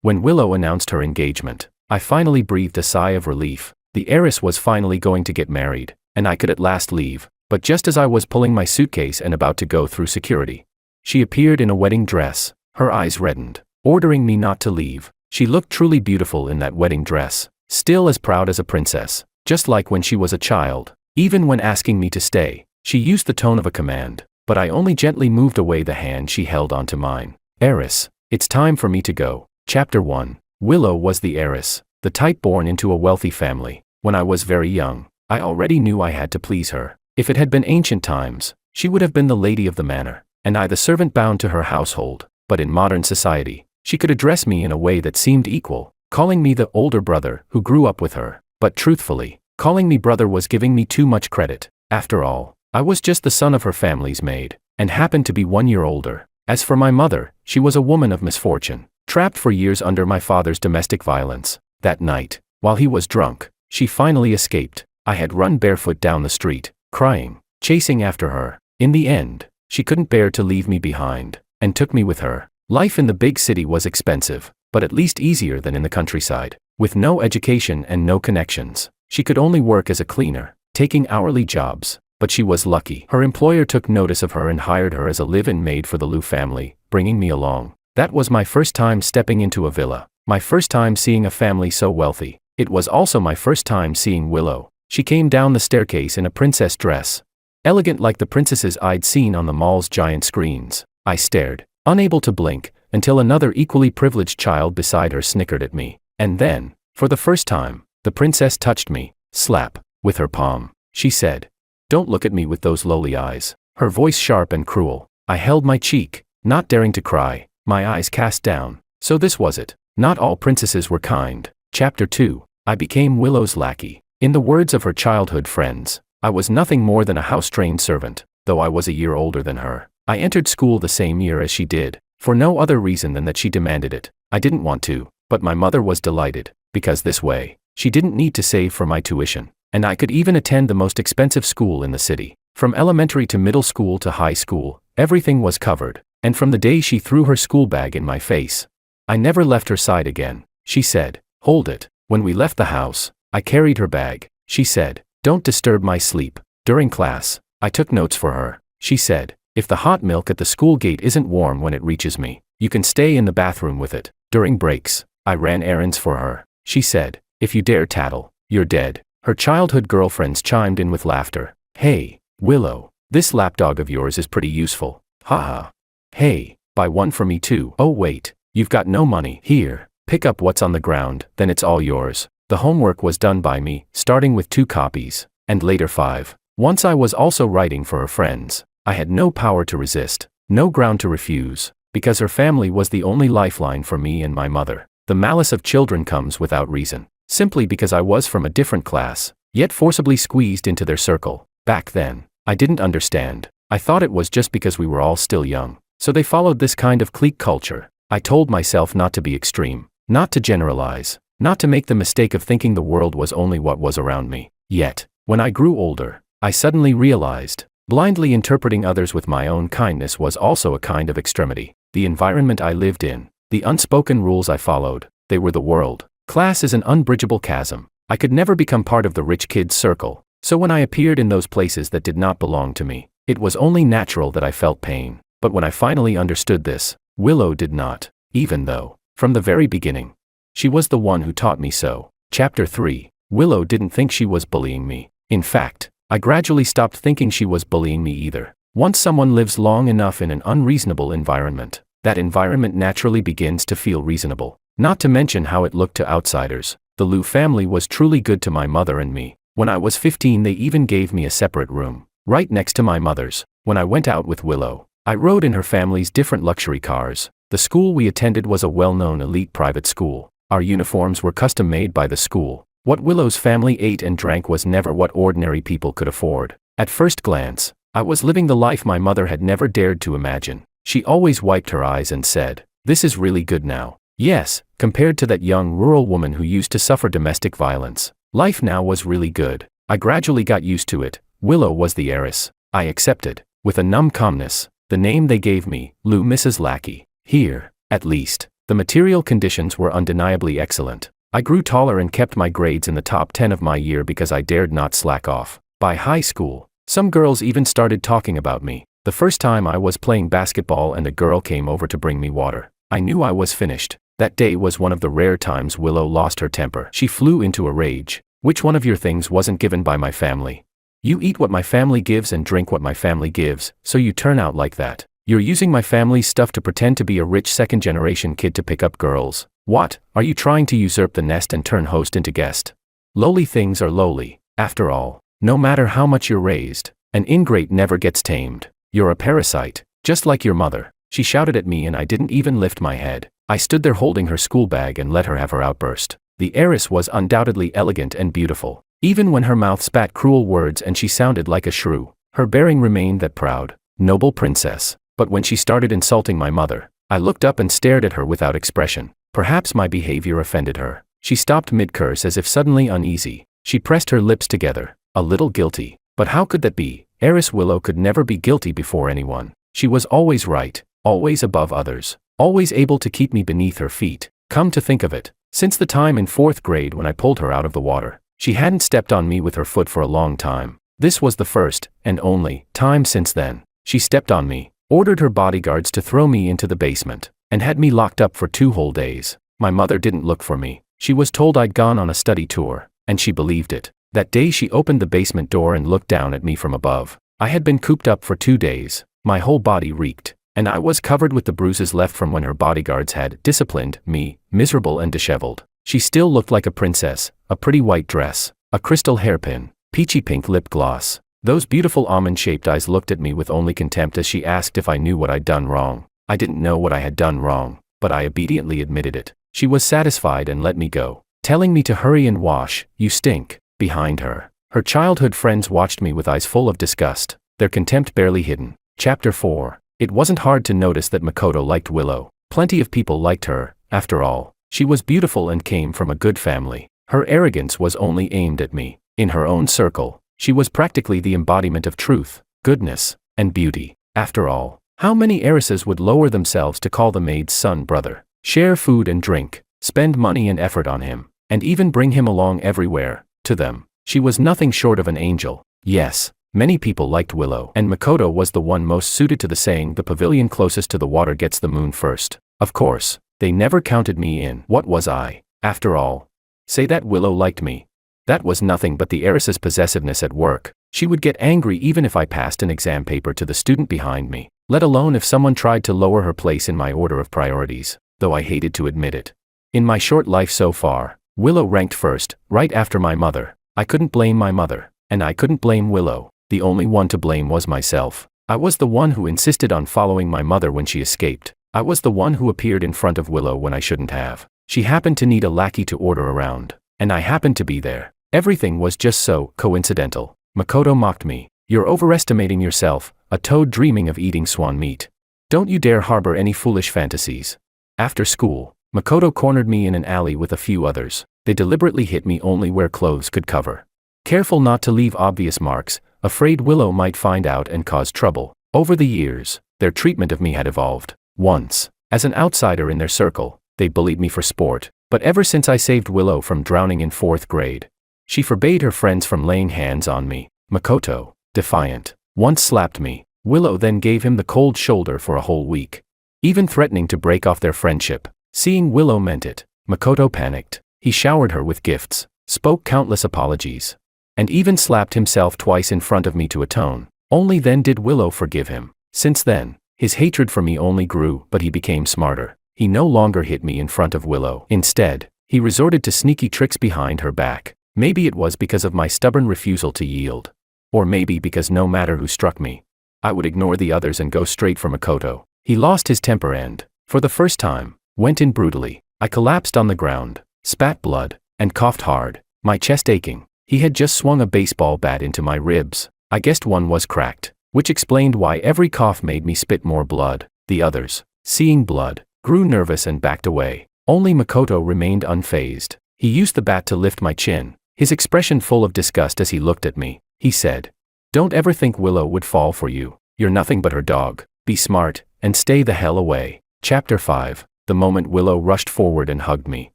When Willow announced her engagement, I finally breathed a sigh of relief. The heiress was finally going to get married, and I could at last leave. But just as I was pulling my suitcase and about to go through security, she appeared in a wedding dress, her eyes reddened, ordering me not to leave. She looked truly beautiful in that wedding dress, still as proud as a princess, just like when she was a child. Even when asking me to stay, she used the tone of a command, but I only gently moved away the hand she held onto mine. Heiress, it's time for me to go. Chapter 1. Willow was the heiress, the type born into a wealthy family. When I was very young, I already knew I had to please her. If it had been ancient times, she would have been the lady of the manor, and I the servant bound to her household. But in modern society, she could address me in a way that seemed equal, calling me the older brother who grew up with her. But truthfully, calling me brother was giving me too much credit. After all, I was just the son of her family's maid, and happened to be 1 year older. As for my mother, she was a woman of misfortune, trapped for years under my father's domestic violence. That night, while he was drunk, she finally escaped. I had run barefoot down the street, crying, chasing after her. In the end, she couldn't bear to leave me behind, and took me with her. Life in the big city was expensive, but at least easier than in the countryside. With no education and no connections, she could only work as a cleaner, taking hourly jobs. But she was lucky. Her employer took notice of her and hired her as a live-in maid for the Liu family, bringing me along. That was my first time stepping into a villa, my first time seeing a family so wealthy. It was also my first time seeing Willow. She came down the staircase in a princess dress, elegant like the princesses I'd seen on the mall's giant screens. I stared, unable to blink, until another equally privileged child beside her snickered at me. And then, for the first time, the princess touched me, slap, with her palm. She said, "Don't look at me with those lowly eyes." Her voice sharp and cruel. I held my cheek, not daring to cry, my eyes cast down. So this was it. Not all princesses were kind. Chapter 2. I became Willow's lackey. In the words of her childhood friends, I was nothing more than a house-trained servant. Though I was a year older than her, I entered school the same year as she did, for no other reason than that she demanded it. I didn't want to, but my mother was delighted, because this way, she didn't need to save for my tuition. And I could even attend the most expensive school in the city. From elementary to middle school to high school, everything was covered. And from the day she threw her school bag in my face, I never left her side again. She said, "Hold it." When we left the house, I carried her bag. She said, "Don't disturb my sleep." During class, I took notes for her. She said, "If the hot milk at the school gate isn't warm when it reaches me, you can stay in the bathroom with it." During breaks, I ran errands for her. She said, "If you dare tattle, you're dead." Her childhood girlfriends chimed in with laughter. "Hey, Willow, this lapdog of yours is pretty useful. Haha. Hey, buy one for me too. Oh wait, you've got no money. Here, pick up what's on the ground, then it's all yours." The homework was done by me, starting with 2 copies, and later 5. Once I was also writing for her friends. I had no power to resist, no ground to refuse, because her family was the only lifeline for me and my mother. The malice of children comes without reason. Simply because I was from a different class, yet forcibly squeezed into their circle. Back then, I didn't understand. I thought it was just because we were all still young, so they followed this kind of clique culture. I told myself not to be extreme, not to generalize, not to make the mistake of thinking the world was only what was around me. Yet, when I grew older, I suddenly realized, blindly interpreting others with my own kindness was also a kind of extremity. The environment I lived in, the unspoken rules I followed, they were the world. Class is an unbridgeable chasm. I could never become part of the rich kids' circle, so when I appeared in those places that did not belong to me, it was only natural that I felt pain. But when I finally understood this, Willow did not, even though, from the very beginning, she was the one who taught me so. Chapter 3. Willow didn't think she was bullying me. In fact, I gradually stopped thinking she was bullying me either. Once someone lives long enough in an unreasonable environment, that environment naturally begins to feel reasonable. Not to mention how it looked to outsiders. The Liu family was truly good to my mother and me. When I was 15, they even gave me a separate room, right next to my mother's. When I went out with Willow, I rode in her family's different luxury cars. The school we attended was a well-known elite private school. Our uniforms were custom-made by the school. What Willow's family ate and drank was never what ordinary people could afford. At first glance, I was living the life my mother had never dared to imagine. She always wiped her eyes and said, "This is really good now." Yes, compared to that young rural woman who used to suffer domestic violence, life now was really good. I gradually got used to it. Willow was the heiress. I accepted, with a numb calmness, the name they gave me, Liu Mrs. Lackey. Here, at least, The material conditions were undeniably excellent. I grew taller and kept my grades in the top 10 of my year because I dared not slack off. By high school, some girls even started talking about me. The first time I was playing basketball and a girl came over to bring me water, I knew I was finished. That day was one of the rare times Willow lost her temper. She flew into a rage. Which one of your things wasn't given by my family? You eat what my family gives and drink what my family gives, so you turn out like that. You're using my family's stuff to pretend to be a rich second-generation kid to pick up girls. What? Are you trying to usurp the nest and turn host into guest? Lowly things are lowly. After all, no matter how much you're raised, an ingrate never gets tamed. You're a parasite, just like your mother. She shouted at me and I didn't even lift my head. I stood there holding her school bag and let her have her outburst. The heiress was undoubtedly elegant and beautiful. Even when her mouth spat cruel words and she sounded like a shrew, her bearing remained that proud, noble princess. But when she started insulting my mother, I looked up and stared at her without expression. Perhaps my behavior offended her. She stopped mid-curse as if suddenly uneasy. She pressed her lips together, a little guilty. But how could that be? Heiress Willow could never be guilty before anyone. She was always right, always above others, always able to keep me beneath her feet. Come to think of it, since the time in 4th grade when I pulled her out of the water, she hadn't stepped on me with her foot for a long time. This was the first, and only, time since then. She stepped on me, ordered her bodyguards to throw me into the basement, and had me locked up for 2 whole days. My mother didn't look for me. She was told I'd gone on a study tour, and she believed it. That day she opened the basement door and looked down at me from above. I had been cooped up for 2 days. My whole body reeked, and I was covered with the bruises left from when her bodyguards had disciplined me, miserable and disheveled. She still looked like a princess, a pretty white dress, a crystal hairpin, peachy pink lip gloss. Those beautiful almond-shaped eyes looked at me with only contempt as she asked if I knew what I'd done wrong. I didn't know what I had done wrong, but I obediently admitted it. She was satisfied and let me go, telling me to hurry and wash. You stink. Behind her, her childhood friends watched me with eyes full of disgust, their contempt barely hidden. Chapter 4. It wasn't hard to notice that Makoto liked Willow. Plenty of people liked her, after all. She was beautiful and came from a good family. Her arrogance was only aimed at me. In her own circle, she was practically the embodiment of truth, goodness, and beauty. After all, how many heiresses would lower themselves to call the maid's son brother, share food and drink, spend money and effort on him, and even bring him along everywhere? To them, she was nothing short of an angel. Yes, many people liked Willow, and Makoto was the one most suited to the saying, the pavilion closest to the water gets the moon first. Of course, they never counted me in. What was I, after all? Say that Willow liked me. That was nothing but the heiress's possessiveness at work. She would get angry even if I passed an exam paper to the student behind me, let alone if someone tried to lower her place in my order of priorities, though I hated to admit it. In my short life so far, Willow ranked first, right after my mother. I couldn't blame my mother, and I couldn't blame Willow. The only one to blame was myself. I was the one who insisted on following my mother when she escaped. I was the one who appeared in front of Willow when I shouldn't have. She happened to need a lackey to order around, and I happened to be there. Everything was just so coincidental. Makoto mocked me. You're overestimating yourself, a toad dreaming of eating swan meat. Don't you dare harbor any foolish fantasies. After school, Makoto cornered me in an alley with a few others. They deliberately hit me only where clothes could cover. Careful not to leave obvious marks, afraid Willow might find out and cause trouble. Over the years, their treatment of me had evolved. Once, as an outsider in their circle, they bullied me for sport. But ever since I saved Willow from drowning in 4th grade, she forbade her friends from laying hands on me. Makoto, defiant, once slapped me. Willow then gave him the cold shoulder for a whole week, even threatening to break off their friendship. Seeing Willow meant it, Makoto panicked. He showered her with gifts, spoke countless apologies, and even slapped himself twice in front of me to atone. Only then did Willow forgive him. Since then, his hatred for me only grew, but he became smarter. He no longer hit me in front of Willow. Instead, he resorted to sneaky tricks behind her back. Maybe it was because of my stubborn refusal to yield. Or maybe because no matter who struck me, I would ignore the others and go straight for Makoto. He lost his temper and, for the first time, went in brutally. I collapsed on the ground, spat blood, and coughed hard, my chest aching. He had just swung a baseball bat into my ribs. I guessed one was cracked, which explained why every cough made me spit more blood. The others, seeing blood, grew nervous and backed away. Only Makoto remained unfazed. He used the bat to lift my chin, his expression full of disgust as he looked at me. He said, "Don't ever think Willow would fall for you. You're nothing but her dog. Be smart, and stay the hell away." Chapter 5. the moment Willow rushed forward and hugged me.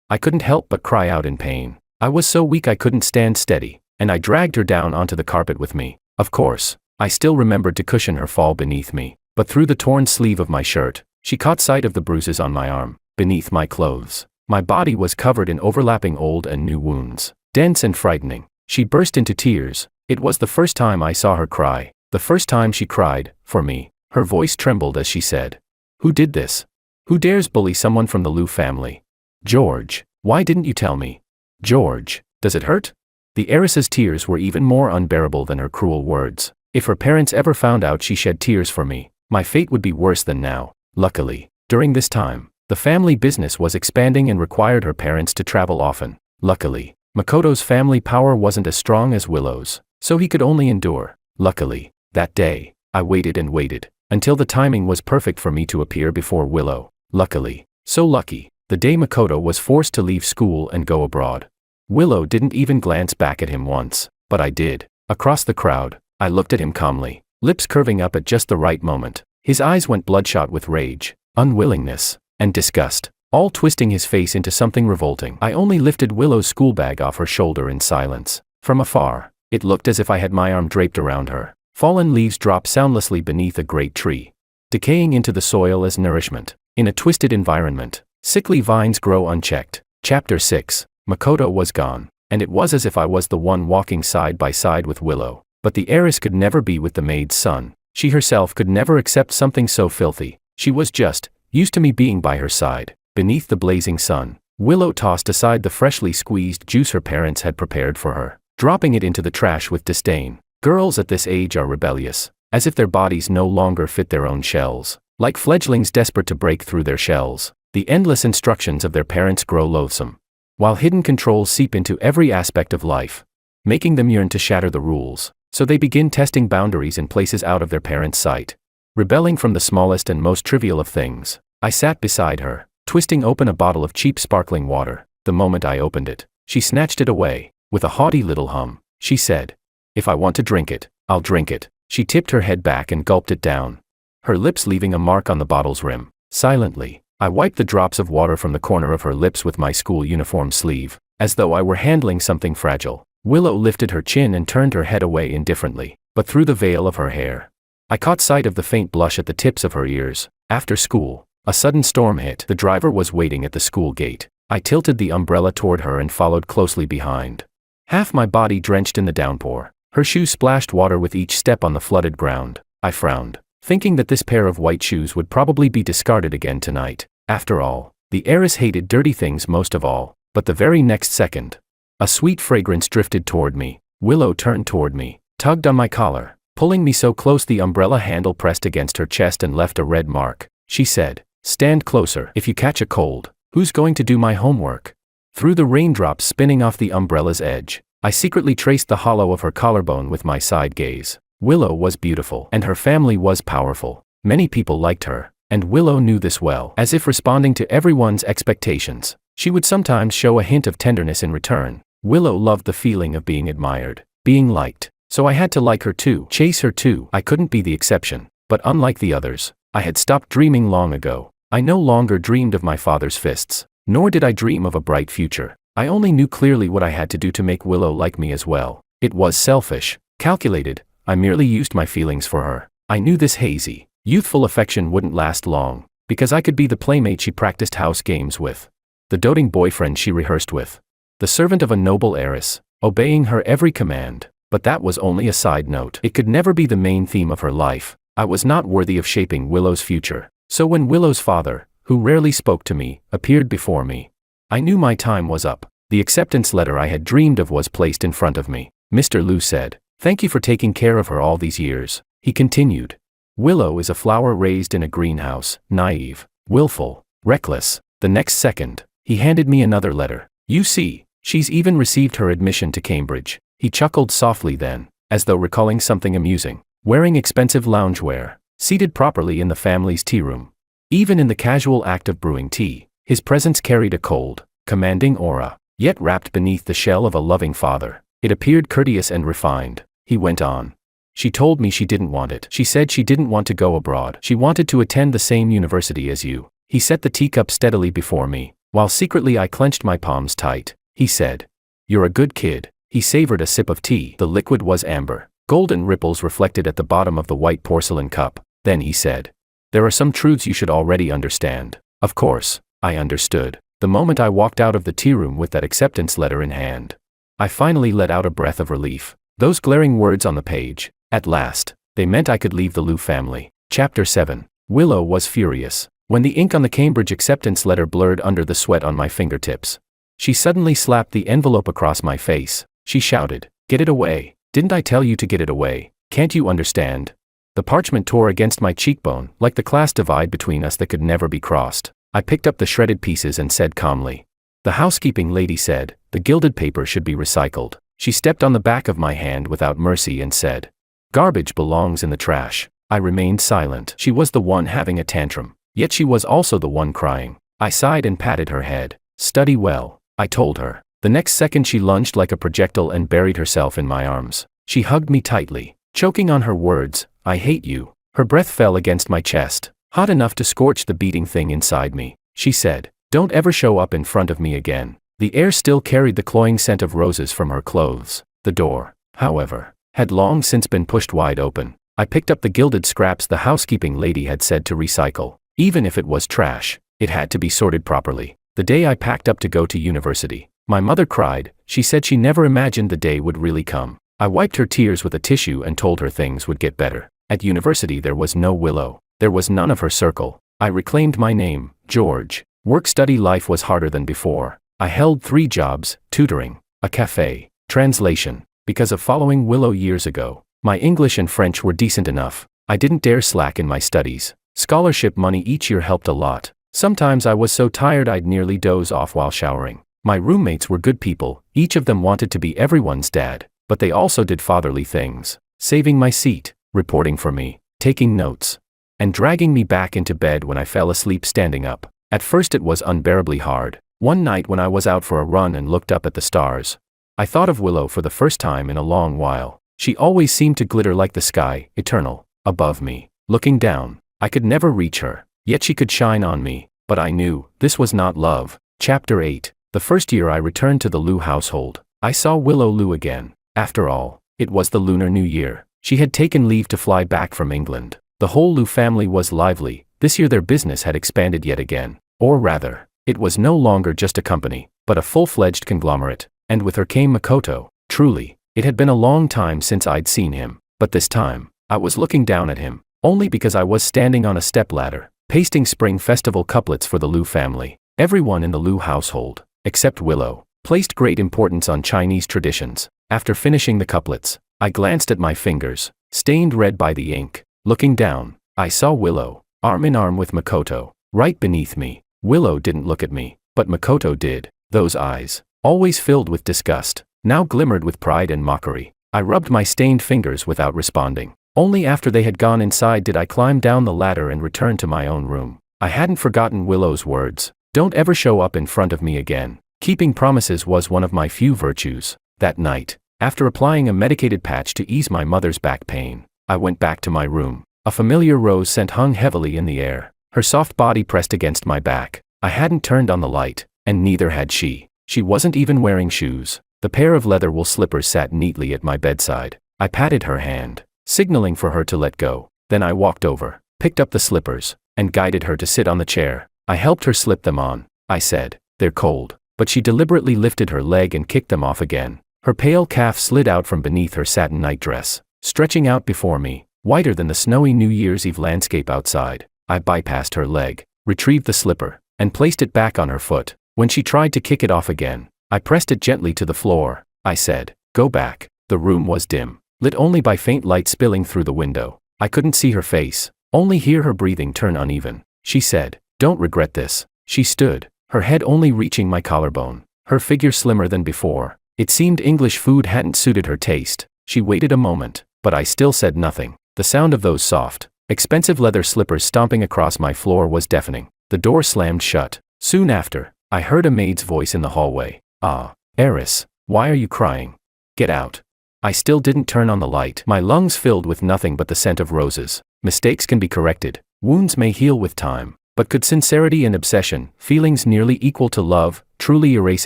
I couldn't help but cry out in pain. I was so weak I couldn't stand steady, and I dragged her down onto the carpet with me. Of course, I still remembered to cushion her fall beneath me, but through the torn sleeve of my shirt, she caught sight of the bruises on my arm, beneath my clothes. My body was covered in overlapping old and new wounds, dense and frightening. She burst into tears. It was the first time I saw her cry, the first time she cried, for me. Her voice trembled as she said, "Who did this? Who dares bully someone from the Liu family? George, why didn't you tell me? George, does it hurt?" The heiress's tears were even more unbearable than her cruel words. If her parents ever found out she shed tears for me, my fate would be worse than now. Luckily, during this time, the family business was expanding and required her parents to travel often. Luckily, Makoto's family power wasn't as strong as Willow's, so he could only endure. Luckily, that day, I waited and waited, until the timing was perfect for me to appear before Willow. Luckily, so lucky, the day Makoto was forced to leave school and go abroad. Willow didn't even glance back at him once, but I did. Across the crowd, I looked at him calmly, lips curving up at just the right moment. His eyes went bloodshot with rage, unwillingness, and disgust, all twisting his face into something revolting. I only lifted Willow's school bag off her shoulder in silence. From afar, it looked as if I had my arm draped around her. Fallen leaves drop soundlessly beneath a great tree, decaying into the soil as nourishment. In a twisted environment, sickly vines grow unchecked. Chapter 6. Makoto was gone, and it was as if I was the one walking side by side with Willow. But the heiress could never be with the maid's son. She herself could never accept something so filthy. She was just used to me being by her side. Beneath the blazing sun, Willow tossed aside the freshly squeezed juice her parents had prepared for her, dropping it into the trash with disdain. Girls at this age are rebellious, as if their bodies no longer fit their own shells. Like fledglings desperate to break through their shells, the endless instructions of their parents grow loathsome, while hidden controls seep into every aspect of life, making them yearn to shatter the rules. So they begin testing boundaries in places out of their parents' sight, rebelling from the smallest and most trivial of things. I sat beside her, twisting open a bottle of cheap sparkling water. The moment I opened it, she snatched it away. With a haughty little hum, she said, "If I want to drink it, I'll drink it." She tipped her head back and gulped it down, her lips leaving a mark on the bottle's rim. Silently, I wiped the drops of water from the corner of her lips with my school uniform sleeve, as though I were handling something fragile. Willow lifted her chin and turned her head away indifferently, but through the veil of her hair, I caught sight of the faint blush at the tips of her ears. After school, a sudden storm hit. The driver was waiting at the school gate. I tilted the umbrella toward her and followed closely behind, half my body drenched in the downpour. Her shoes splashed water with each step on the flooded ground. I frowned, thinking that this pair of white shoes would probably be discarded again tonight. After all, the heiress hated dirty things most of all. But the very next second, a sweet fragrance drifted toward me. Willow turned toward me, tugged on my collar, pulling me so close the umbrella handle pressed against her chest and left a red mark. She said, "Stand closer. If you catch a cold, who's going to do my homework?" Through the raindrops spinning off the umbrella's edge, I secretly traced the hollow of her collarbone with my side gaze. Willow was beautiful, and her family was powerful. Many people liked her, and Willow knew this well. As if responding to everyone's expectations, she would sometimes show a hint of tenderness in return. Willow loved the feeling of being admired, being liked, so I had to like her too, chase her too. I couldn't be the exception, but unlike the others, I had stopped dreaming long ago. I no longer dreamed of my father's fists, nor did I dream of a bright future. I only knew clearly what I had to do to make Willow like me as well. It was selfish, calculated. I merely used my feelings for her. I knew this hazy, youthful affection wouldn't last long, because I could be the playmate she practiced house games with, the doting boyfriend she rehearsed with, the servant of a noble heiress, obeying her every command. But that was only a side note. It could never be the main theme of her life. I was not worthy of shaping Willow's future. So when Willow's father, who rarely spoke to me, appeared before me, I knew my time was up. The acceptance letter I had dreamed of was placed in front of me. Mr. Liu said, "Thank you for taking care of her all these years." He continued, "Willow is a flower raised in a greenhouse, naive, willful, reckless." The next second, he handed me another letter. "You see, she's even received her admission to Cambridge." He chuckled softly then, as though recalling something amusing. Wearing expensive loungewear, seated properly in the family's tea room. Even in the casual act of brewing tea, his presence carried a cold, commanding aura. Yet wrapped beneath the shell of a loving father, it appeared courteous and refined. He went on. "She told me she didn't want it. She said she didn't want to go abroad. She wanted to attend the same university as you. He set the teacup steadily before me, while secretly I clenched my palms tight. He said, "You're a good kid." He savored a sip of tea. The liquid was amber. Golden ripples reflected at the bottom of the white porcelain cup. Then he said, "There are some truths you should already understand." Of course, I understood. The moment I walked out of the tea room with that acceptance letter in hand, I finally let out a breath of relief. Those glaring words on the page, at last, they meant I could leave the Liu family. Chapter 7. Willow was furious. When the ink on the Cambridge acceptance letter blurred under the sweat on my fingertips, she suddenly slapped the envelope across my face. She shouted, "Get it away. Didn't I tell you to get it away? Can't you understand?" The parchment tore against my cheekbone, like the class divide between us that could never be crossed. I picked up the shredded pieces and said calmly, "The housekeeping lady said, the gilded paper should be recycled." She stepped on the back of my hand without mercy and said, "Garbage belongs in the trash." I remained silent. She was the one having a tantrum, yet she was also the one crying. I sighed and patted her head. "Study well," I told her. The next second she lunged like a projectile and buried herself in my arms. She hugged me tightly, choking on her words, "I hate you." Her breath fell against my chest, hot enough to scorch the beating thing inside me. She said, "Don't ever show up in front of me again." The air still carried the cloying scent of roses from her clothes. The door, however, had long since been pushed wide open. I picked up the gilded scraps the housekeeping lady had said to recycle. Even if it was trash, it had to be sorted properly. The day I packed up to go to university, my mother cried. She said she never imagined the day would really come. I wiped her tears with a tissue and told her things would get better. At university there was no Willow. There was none of her circle. I reclaimed my name, George. Work-study life was harder than before. I held 3 jobs, tutoring, a cafe, translation. Because of following Willow years ago, my English and French were decent enough. I didn't dare slack in my studies. Scholarship money each year helped a lot. Sometimes I was so tired I'd nearly doze off while showering. My roommates were good people. Each of them wanted to be everyone's dad, but they also did fatherly things, saving my seat, reporting for me, taking notes, and dragging me back into bed when I fell asleep standing up. At first it was unbearably hard. One night when I was out for a run and looked up at the stars, I thought of Willow for the first time in a long while. She always seemed to glitter like the sky, eternal, above me. Looking down, I could never reach her, yet she could shine on me. But I knew, this was not love. Chapter 8. The first year I returned to the Liu household, I saw Willow Liu again. After all, it was the Lunar New Year. She had taken leave to fly back from England. The whole Liu family was lively. This year their business had expanded yet again. Or rather, it was no longer just a company, but a full-fledged conglomerate. And with her came Makoto. Truly, it had been a long time since I'd seen him. But this time, I was looking down at him, only because I was standing on a stepladder, pasting Spring Festival couplets for the Liu family. Everyone in the Liu household, except Willow, placed great importance on Chinese traditions. After finishing the couplets, I glanced at my fingers, stained red by the ink. Looking down, I saw Willow, arm in arm with Makoto, right beneath me. Willow didn't look at me, but Makoto did. Those eyes, always filled with disgust, now glimmered with pride and mockery. I rubbed my stained fingers without responding. Only after they had gone inside did I climb down the ladder and return to my own room. I hadn't forgotten Willow's words. Don't ever show up in front of me again. Keeping promises was one of my few virtues. That night, after applying a medicated patch to ease my mother's back pain, I went back to my room. A familiar rose scent hung heavily in the air. Her soft body pressed against my back. I hadn't turned on the light, and neither had she. She wasn't even wearing shoes. The pair of leather wool slippers sat neatly at my bedside. I patted her hand, signaling for her to let go. Then I walked over, picked up the slippers, and guided her to sit on the chair. I helped her slip them on. I said, "They're cold." But she deliberately lifted her leg and kicked them off again. Her pale calf slid out from beneath her satin nightdress, stretching out before me, whiter than the snowy New Year's Eve landscape outside. I bypassed her leg, retrieved the slipper, and placed it back on her foot. When she tried to kick it off again, I pressed it gently to the floor. I said, "Go back." The room was dim, lit only by faint light spilling through the window. I couldn't see her face, only hear her breathing turn uneven. She said, "Don't regret this." She stood, her head only reaching my collarbone, her figure slimmer than before. It seemed English food hadn't suited her taste. She waited a moment, but I still said nothing. The sound of those soft, expensive leather slippers stomping across my floor was deafening. The door slammed shut. Soon after, I heard a maid's voice in the hallway. "Ah, Heiress, why are you crying? Get out." I still didn't turn on the light. My lungs filled with nothing but the scent of roses. Mistakes can be corrected. Wounds may heal with time. But could sincerity and obsession, feelings nearly equal to love, truly erase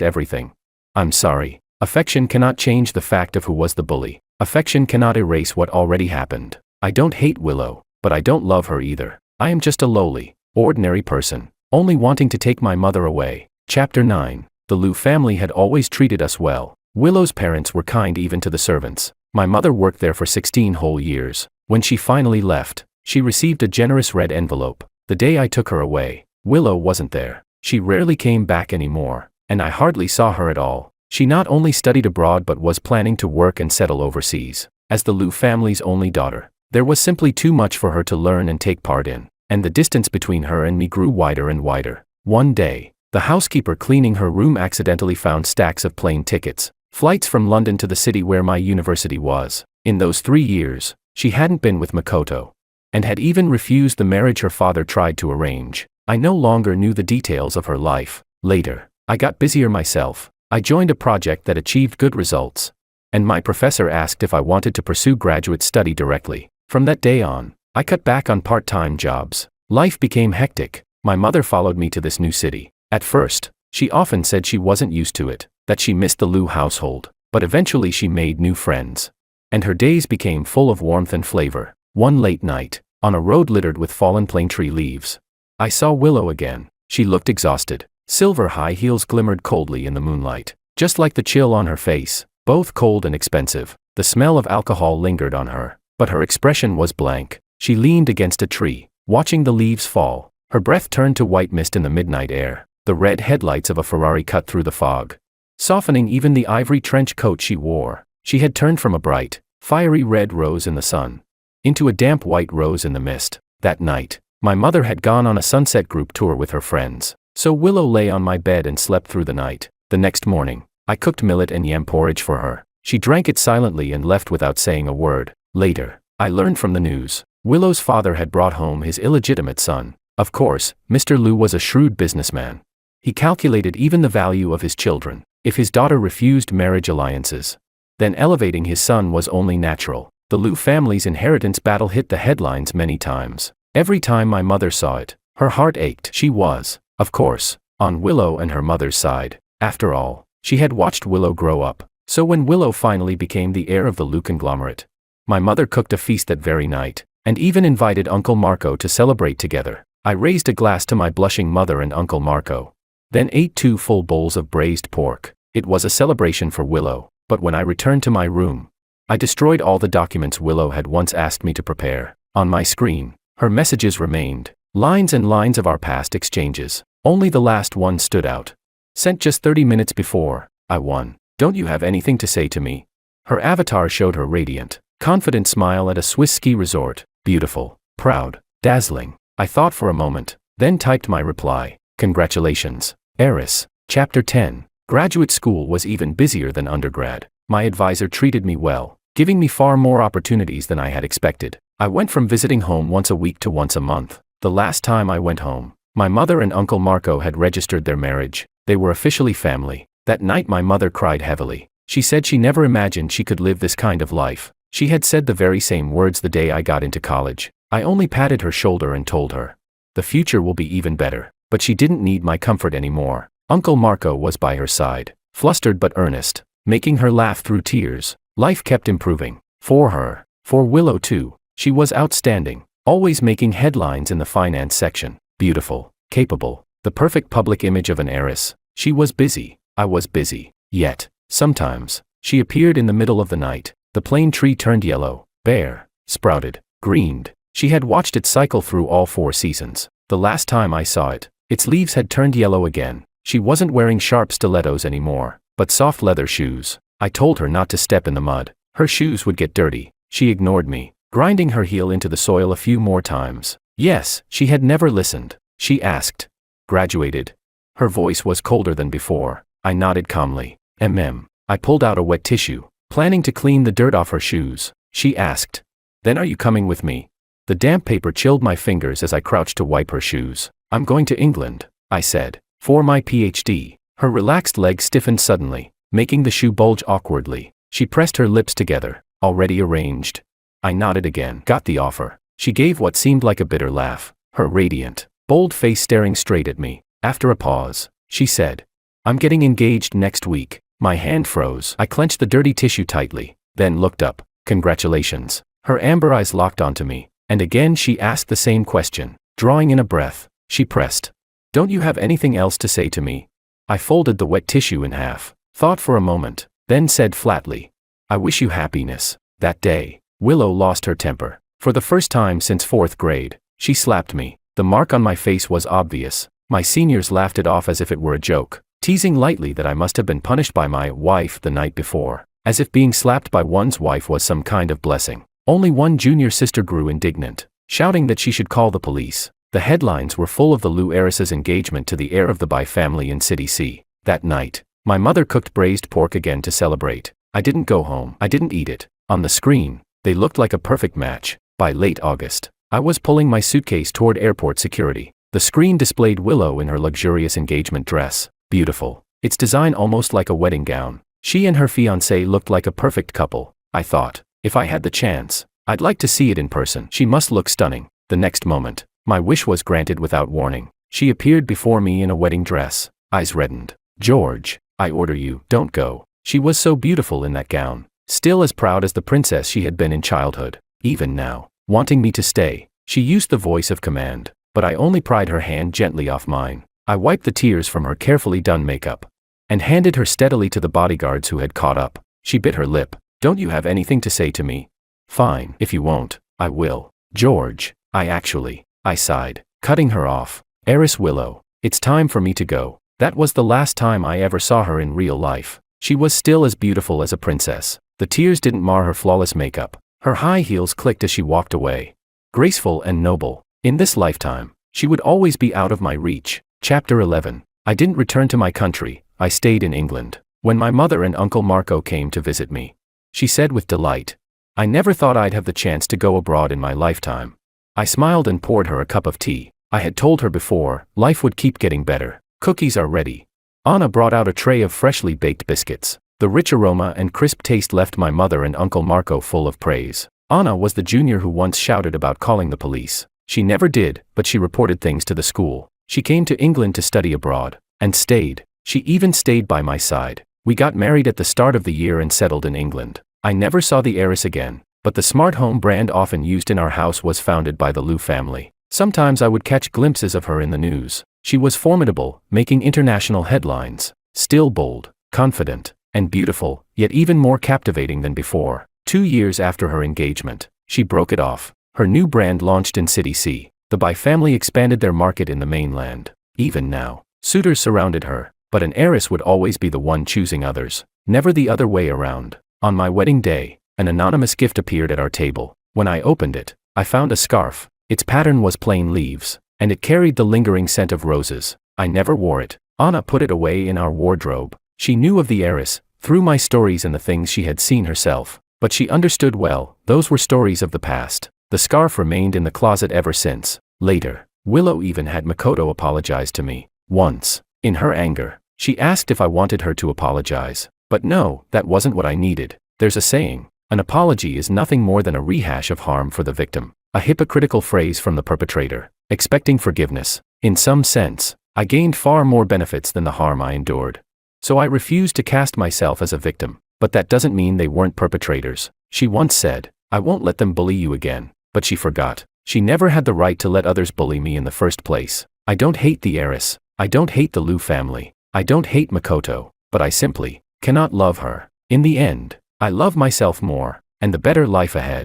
everything? I'm sorry. Affection cannot change the fact of who was the bully. Affection cannot erase what already happened. I don't hate Willow, but I don't love her either. I am just a lowly, ordinary person, only wanting to take my mother away. Chapter 9. The Liu family had always treated us well. Willow's parents were kind even to the servants. My mother worked there for 16 whole years. When she finally left, she received a generous red envelope. The day I took her away, Willow wasn't there. She rarely came back anymore, and I hardly saw her at all. She not only studied abroad but was planning to work and settle overseas. As the Liu family's only daughter, there was simply too much for her to learn and take part in, and the distance between her and me grew wider and wider. One day, the housekeeper cleaning her room accidentally found stacks of plane tickets, flights from London to the city where my university was. In those 3 years, she hadn't been with Makoto, and had even refused the marriage her father tried to arrange. I no longer knew the details of her life. Later, I got busier myself. I joined a project that achieved good results, and my professor asked if I wanted to pursue graduate study directly. From that day on, I cut back on part-time jobs. Life became hectic. My mother followed me to this new city. At first, she often said she wasn't used to it, that she missed the Liu household, but eventually she made new friends, and her days became full of warmth and flavor. One late night, on a road littered with fallen plane tree leaves, I saw Willow again. She looked exhausted. Silver high heels glimmered coldly in the moonlight, just like the chill on her face, both cold and expensive. The smell of alcohol lingered on her, but her expression was blank. She leaned against a tree, watching the leaves fall. Her breath turned to white mist in the midnight air. The red headlights of a Ferrari cut through the fog, softening even the ivory trench coat she wore. She had turned from a bright, fiery red rose in the sun into a damp white rose in the mist. That night, my mother had gone on a sunset group tour with her friends, so Willow lay on my bed and slept through the night. The next morning, I cooked millet and yam porridge for her. She drank it silently and left without saying a word. Later, I learned from the news, Willow's father had brought home his illegitimate son. Of course, Mr. Liu was a shrewd businessman. He calculated even the value of his children. If his daughter refused marriage alliances, then elevating his son was only natural. The Liu family's inheritance battle hit the headlines many times. Every time my mother saw it, her heart ached. She was, of course, on Willow and her mother's side. After all, she had watched Willow grow up. So when Willow finally became the heir of the Liu conglomerate, my mother cooked a feast that very night, and even invited Uncle Marco to celebrate together. I raised a glass to my blushing mother and Uncle Marco, then ate 2 full bowls of braised pork. It was a celebration for Willow, but when I returned to my room, I destroyed all the documents Willow had once asked me to prepare. On my screen, her messages remained, lines and lines of our past exchanges. Only the last one stood out. Sent just 30 minutes before I won. Don't you have anything to say to me? Her avatar showed her radiant, confident smile at a Swiss ski resort. Beautiful, proud, dazzling. I thought for a moment, then typed my reply. Congratulations, Heiress. Chapter 10. Graduate school was even busier than undergrad. My advisor treated me well, giving me far more opportunities than I had expected. I went from visiting home once a week to once a month. The last time I went home, my mother and Uncle Marco had registered their marriage. They were officially family. That night my mother cried heavily. She said she never imagined she could live this kind of life. She had said the very same words the day I got into college. I only patted her shoulder and told her, the future will be even better. But she didn't need my comfort anymore. Uncle Marco was by her side, flustered but earnest, making her laugh through tears. Life kept improving. For her, for Willow too. She was outstanding, always making headlines in the finance section. Beautiful, capable, the perfect public image of an heiress. She was busy. I was busy. Yet, sometimes, she appeared in the middle of the night. The plane tree turned yellow, bare, sprouted, greened. She had watched it cycle through all 4 seasons. The last time I saw it, its leaves had turned yellow again. She wasn't wearing sharp stilettos anymore, but soft leather shoes. I told her not to step in the mud. Her shoes would get dirty. She ignored me, grinding her heel into the soil a few more times. Yes, she had never listened. She asked, graduated? Her voice was colder than before. I nodded calmly. I pulled out a wet tissue, planning to clean the dirt off her shoes. She asked, then are you coming with me? The damp paper chilled my fingers as I crouched to wipe her shoes. I'm going to England, I said, for my PhD. Her relaxed leg stiffened suddenly, making the shoe bulge awkwardly. She pressed her lips together. Already arranged. I nodded again. Got the offer. She gave what seemed like a bitter laugh. Her radiant, bold face staring straight at me. After a pause, she said, "I'm getting engaged next week." My hand froze. I clenched the dirty tissue tightly, then looked up. "Congratulations." Her amber eyes locked onto me, and again she asked the same question. Drawing in a breath, she pressed, "Don't you have anything else to say to me?" I folded the wet tissue in half, thought for a moment, then said flatly, "I wish you happiness." That day, Willow lost her temper. For the first time since 4th grade, she slapped me. The mark on my face was obvious. My seniors laughed it off as if it were a joke, teasing lightly that I must have been punished by my wife the night before, as if being slapped by one's wife was some kind of blessing. Only one junior sister grew indignant, shouting that she should call the police. The headlines were full of the Lou heiress's engagement to the heir of the Bai family in City C. That night, my mother cooked braised pork again to celebrate. I didn't go home. I didn't eat it. On the screen, they looked like a perfect match. By late August, I was pulling my suitcase toward airport security. The screen displayed Willow in her luxurious engagement dress. Beautiful. Its design almost like a wedding gown. She and her fiancé looked like a perfect couple. I thought, if I had the chance, I'd like to see it in person. She must look stunning. The next moment, my wish was granted without warning. She appeared before me in a wedding dress. Eyes reddened. "George, I order you, don't go." She was so beautiful in that gown, still as proud as the princess she had been in childhood. Even now, wanting me to stay, she used the voice of command, but I only pried her hand gently off mine. I wiped the tears from her carefully done makeup and handed her steadily to the bodyguards who had caught up. She bit her lip. "Don't you have anything to say to me?" "Fine, if you won't, I will." "George, I sighed, cutting her off. "Heiress Willow, it's time for me to go." That was the last time I ever saw her in real life. She was still as beautiful as a princess. The tears didn't mar her flawless makeup. Her high heels clicked as she walked away. Graceful and noble. In this lifetime, she would always be out of my reach. Chapter 11. I didn't return to my country. I stayed in England. When my mother and Uncle Marco came to visit me, she said with delight, "I never thought I'd have the chance to go abroad in my lifetime." I smiled and poured her a cup of tea. I had told her before, life would keep getting better. "Cookies are ready." Anna brought out a tray of freshly baked biscuits. The rich aroma and crisp taste left my mother and Uncle Marco full of praise. Anna was the junior who once shouted about calling the police. She never did, but she reported things to the school. She came to England to study abroad, and stayed. She even stayed by my side. We got married at the start of the year and settled in England. I never saw the heiress again, but the smart home brand often used in our house was founded by the Lou family. Sometimes I would catch glimpses of her in the news. She was formidable, making international headlines. Still bold, confident, and beautiful, yet even more captivating than before. 2 years after her engagement, she broke it off. Her new brand launched in City C. The Bai family expanded their market in the mainland. Even now, suitors surrounded her, but an heiress would always be the one choosing others, never the other way around. On my wedding day, an anonymous gift appeared at our table. When I opened it, I found a scarf. Its pattern was plain leaves, and it carried the lingering scent of roses. I never wore it. Anna put it away in our wardrobe. She knew of the heiress, through my stories and the things she had seen herself. But she understood well, those were stories of the past. The scarf remained in the closet ever since. Later, Willow even had Makoto apologize to me. Once, in her anger, she asked if I wanted her to apologize. But no, that wasn't what I needed. There's a saying, an apology is nothing more than a rehash of harm for the victim. A hypocritical phrase from the perpetrator, expecting forgiveness. In some sense, I gained far more benefits than the harm I endured. So I refused to cast myself as a victim. But that doesn't mean they weren't perpetrators. She once said, "I won't let them bully you again." But she forgot. She never had the right to let others bully me in the first place. I don't hate the heiress. I don't hate the Lou family. I don't hate Makoto. But I simply cannot love her. In the end, I love myself more, and the better life ahead.